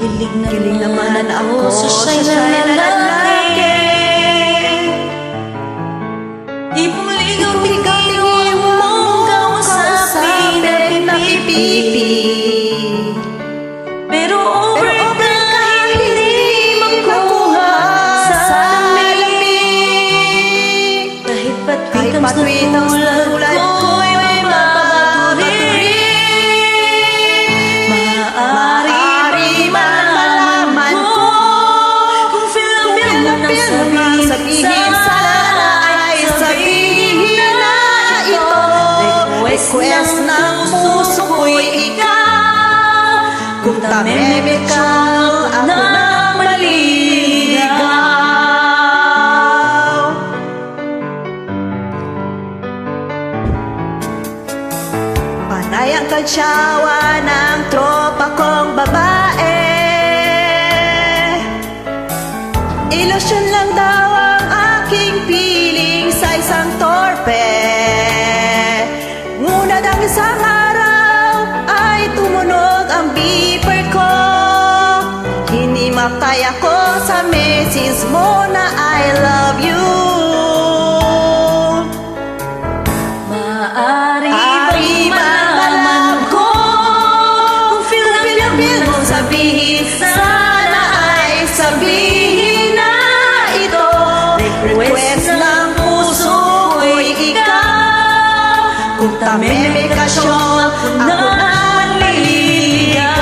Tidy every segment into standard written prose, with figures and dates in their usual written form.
Kilig naman ako sa siya'y lalaki. Ipuligaw-tingin mong kausapin at napipipi. Pero over ka hindi makuha sa lamig. Kahit patwitang tulad ko'y may mapapatuloy. Maaari malaman ko kung feel mo nang sabihin sana ay sabihin na ito. Request ng puso ko'y ikaw. Kung tameme ka, ako na maliligaw. Panay ang kantsawa ng tropa kong babae. Ilusyon lang daw ang aking piling sa isang torpe. Ngunit ang isang araw ay tumunog ang beeper ko. Hindi makaya ko sa message mo na I love you. Maaari malaman ko kung feel mo sabihin sana ay sabihin na ito. Request ng puso ko'y ikaw. Kung tameme ka siya, ako na maliligaw.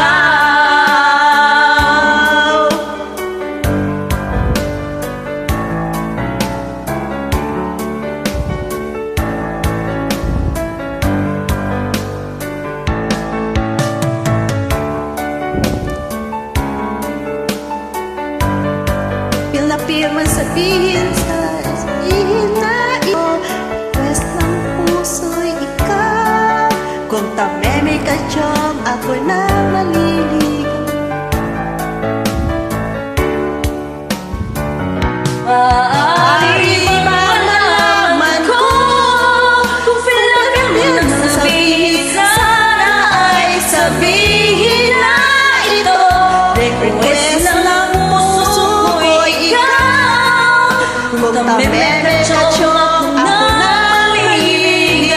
Feel man sabihin na ito. Request ng puso'y ikaw. Kung tameme ka siyang, ako na maliligaw. Maaari malaman ko kung feel mo nang sabihin sana ay sabihin na ito. Request ng puso ko'y ikaw. Kung tameme ka siyang, ako na maliligaw.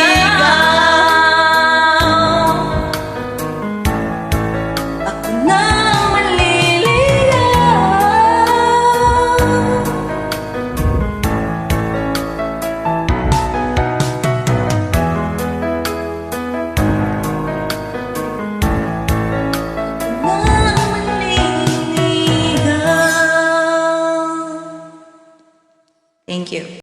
Ako na maliligaw. Thank you.